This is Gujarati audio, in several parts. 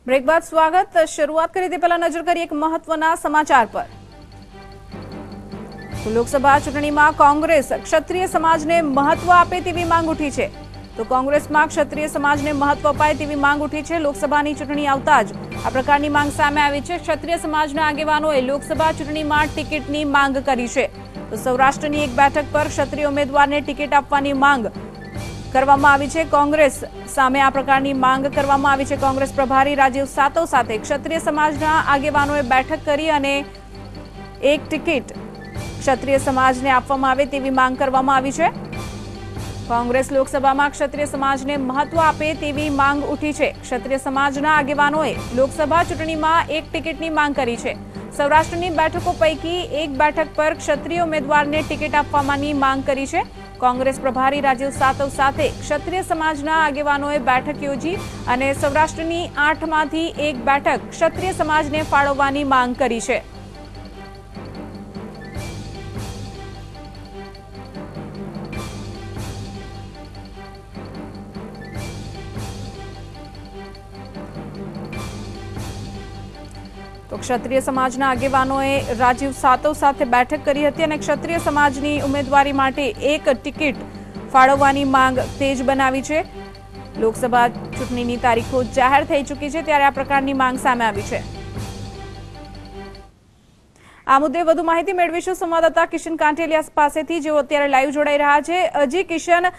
ब्रेक बाद स्वागत। शुरुआत करी ते पहला नजर करिए एक महत्वना समाचार पर। तो लोकसभा चूंटणी में कांग्रेस क्षत्रिय समाज ने महत्व आपे तेवी मांग उठी है। तो कांग्रेस में क्षत्रिय समाज ने महत्व अपाय तेवी मांग उठी है। लोकसभा की चूंटणी आवता ज आ प्रकारनी मांग सामे आवी छे। क्षत्रिय समाजना आगेवानोए लोकसभा चूंटणी में टिकिटनी मांग करी छे। तो सौराष्ट्रनी एक बैठक पर क्षत्रिय उम्मीदवारने टिकिट आपवानी मांग કરવામાં આવી છે। કોંગ્રેસ સામે આ પ્રકારની માંગ કરવામાં આવી છે। કોંગ્રેસ પ્રભારી રાજીવ સાતવ સાથે ક્ષત્રિય સમાજના આગેવાનોએ બેઠક કરી અને એક ટિકિટ ક્ષત્રિય સમાજને આપવામાં આવે તેવી માંગ કરવામાં આવી છે। કોંગ્રેસ લોકસભામાં ક્ષત્રિય સમાજને મહત્વ આપે તેવી માંગ ઉઠી છે। ક્ષત્રિય સમાજના આગેવાનોએ લોકસભા ચૂંટણીમાં એક ટિકિટની માંગ કરી છે। સૌરાષ્ટ્રની બેઠકો પૈકી એક બેઠક પર ક્ષત્રિય ઉમેદવારને ટિકિટ આપવાની માંગ કરી છે। कांग्रेस प्रभारी राजीव सातव साथे क्षत्रिय समाजना आगेवानोए बैठक योजी अने सौराष्ट्रनी 8 मांथी एक बैठक क्षत्रिय समाजने फाळववानी मांग करी छे। तो क्षत्रिय समाजना आगेवानोए राजीव सातव साथे बैठक करी हती अने क्षत्रिय समाजनी उम्मीदवारी माटे एक टिकिट फाळववानी मांग तेज बनावी छे। लोकसभा चूंटणीनी तारीखो जाहेर थई चूकी छे त्यारे आ प्रकारनी मांग सामे आवी छे। आ मुद्दे વધુ માહિતી મેળવીશું સંવાદદાતા કિશન કાંઠેલિયા પાસેથી, જેઓ અત્યારે લાઈવ જોડાઈ રહ્યા છે। હજી કિશન,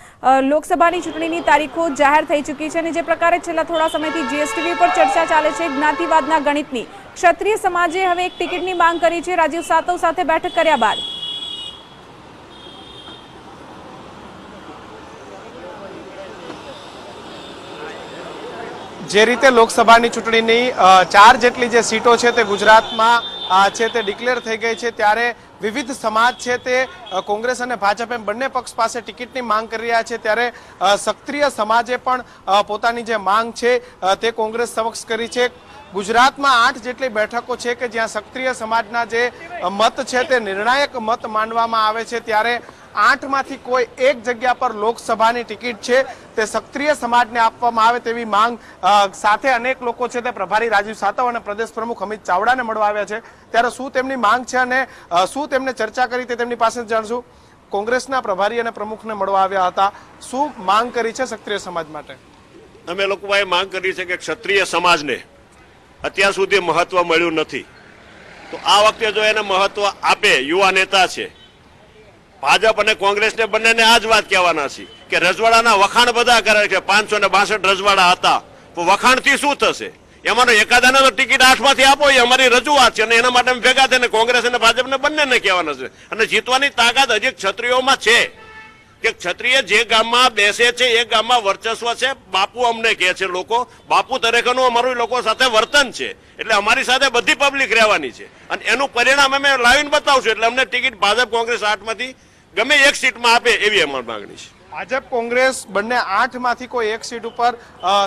લોકસભાની ચૂંટણીની તારીખો જાહેર થઈ ચૂકી છે અને જે પ્રકારે છેલ્લા થોડા સમયથી જીએસટીવી પર ચર્ચા ચાલે છે જ્ઞાતિવાદના ગણિતની, ક્ષત્રિય સમાજે હવે એક ટિકિટની માંગ કરી છે રાજીવ સાતવ સાથે બેઠક કર્યા બાદ। જે રીતે લોકસભાની ચૂંટણીની 4 જેટલી જે સીટો છે તે ગુજરાતમાં છે તે ડિક્લેર થઈ ગઈ છે, ત્યારે વિવિધ સમાજ છે તે કોંગ્રેસ અને ભાજપ એમ બંને પક્ષ પાસે ટિકિટની માંગ કરી રહ્યા છે। ત્યારે ક્ષત્રિય સમાજે પણ પોતાની જે માંગ છે તે કોંગ્રેસ સમક્ષ કરી છે। ગુજરાતમાં 8 જેટલી બેઠકો છે કે જ્યાં ક્ષત્રિય સમાજના જે મત છે તે નિર્ણાયક મત માનવામાં આવે છે, ત્યારે 8 માંથી કોઈ એક જગ્યા પર લોકસભાની ટિકિટ છે તે ક્ષત્રિય સમાજને આપવામાં આવે તેવી માંગ સાથે અનેક લોકો છે તે પ્રભારી રાજીવ સાતવ અને પ્રદેશ પ્રમુખ અમિત ચાવડાને મળવા આવ્યા છે। ત્યારે શું તેમની માંગ છે અને શું તેમને ચર્ચા કરી તે તેમની પાસે જાણશું। કોંગ્રેસના પ્રભારી અને પ્રમુખને મળવા આવ્યા હતા, શું માંગ કરી છે ક્ષત્રિય સમાજ માટે? અમે લોકોએ માંગ કરી છે કે ક્ષત્રિય સમાજને અત્યાર સુધી મહત્વ મળ્યું નથી, તો આ વખતે જો એને મહત્વ આપે, યુવા નેતા છે ભાજપ અને કોંગ્રેસને બંનેને આ જ વાત કહેવાના છે કે રજવાડાના વખાણ બધા કરે છે। 562 રજવાડા હતા, તો વખાણથી શું થશે? એમાંનો એકાદાને તો ટિકિટ 8 માંથી આપો, એ અમારી રજૂઆત છે અને એના માટે અમે ભેગા થઈને કોંગ્રેસ અને ભાજપને બંનેને કહેવાના છે। અને જીતવાની તાકાત હજી ક્ષત્રિયોમાં છે કે ક્ષત્રિય જે ગામમાં બેસે છે એ ગામમાં વર્ચસ્વ છે। બાપુ અમને કહે છે લોકો, બાપુ તરીકેનું અમારું લોકો સાથે વર્તન છે, એટલે અમારી સાથે બધી પબ્લિક રહેવાની છે અને એનું પરિણામ અમે લાવીને બતાવશું। એટલે અમને ટિકિટ ભાજપ કોંગ્રેસ 8 માંથી ગમે એક સીટમાં આપે એવી અમારી માંગણી છે। ભાજપ કોંગ્રેસ બંને 8 માંથી કોઈ એક સીટ ઉપર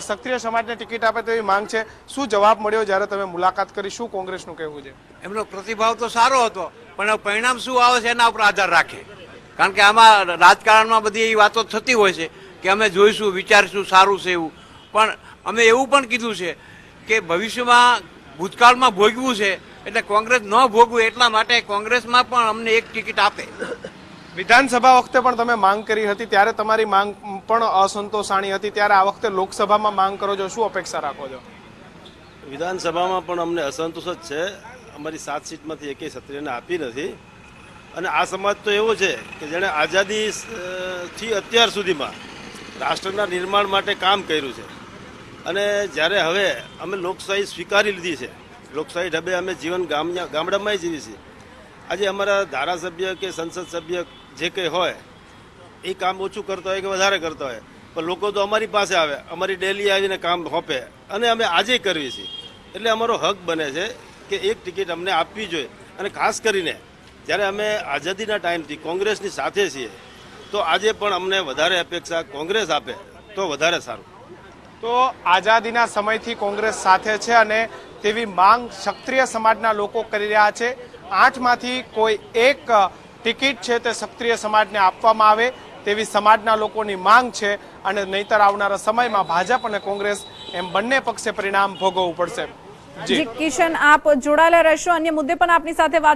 ક્ષત્રિય સમાજને ટિકિટ આપે તેવી માંગ છે। શું જવાબ મળ્યો જ્યારે તમે મુલાકાત કરી? શું કોંગ્રેસનું કહેવું છે? એમનો પ્રતિભાવ તો સારો હતો, પણ પરિણામ શું આવે છે એના ઉપર આધાર રાખે, કારણ કે આમાં રાજકારણમાં બધી એવી વાતો થતી હોય છે કે અમે જોઈશું, વિચારીશું, સારું છે એવું, પણ અમે એવું પણ કીધું છે કે ભવિષ્યમાં ભૂતકાળમાં ભોગવું છે એટલે કોંગ્રેસ ન ભોગવું એટલા માટે કોંગ્રેસમાં પણ અમને એક ટિકિટ આપે। વિધાનસભા વખતે પણ તમે માંગ કરી હતી, ત્યારે તમારી માંગ પણ અસંતોષાણી હતી, ત્યારે આ વખતે લોકસભામાં માંગ કરો છો, શું અપેક્ષા રાખો છો? વિધાનસભામાં પણ અમને અસંતોષ જ છે। અમારી 7 સીટમાંથી એકેય ક્ષત્રિયને આપી નથી અને આ સમાજ તો એવો છે કે જેણે આઝાદીથી અત્યાર સુધીમાં રાષ્ટ્રના નિર્માણ માટે કામ કર્યું છે અને જ્યારે હવે અમે લોકશાહી સ્વીકારી લીધી છે, લોકશાહી ઢબે અમે જીવન ગામડામાં જીવી છીએ। આજે અમારા ધારાસભ્ય કે સંસદ સભ્ય જે કંઈ હોય એ કામ ઓછું કરતા હોય કે વધારે કરતા હોય, પણ લોકો તો અમારી પાસે આવે, અમારી ડેલી આવીને કામ સોંપે અને અમે આજે કરવી છીએ। એટલે અમારો હક બને છે કે એક ટિકિટ અમને આપવી જોઈએ અને ખાસ કરીને જ્યારે અમે આઝાદીના ટાઈમથી કોંગ્રેસની સાથે છીએ તો આજે પણ અમને વધારે અપેક્ષા કોંગ્રેસ આપે તો વધારે સારું। તો આઝાદીના સમયથી કોંગ્રેસ સાથે છે અને તેવી માંગ ક્ષત્રિય સમાજના લોકો કરી રહ્યા છે। 8 માંથી કોઈ એક ટિકિટ છે તે ક્ષત્રિય સમાજને આપવામાં આવે તેવી સમાજના લોકોની માંગ છે અને નહીતર આવનારા સમયમાં ભાજપ અને કોંગ્રેસ એમ બંને પક્ષે પરિણામ ભોગવવું પડશે. જી કિશન, આપ જોડાયેલા રહેશો. અન્ય મુદ્દે પણ આપની સાથે વાત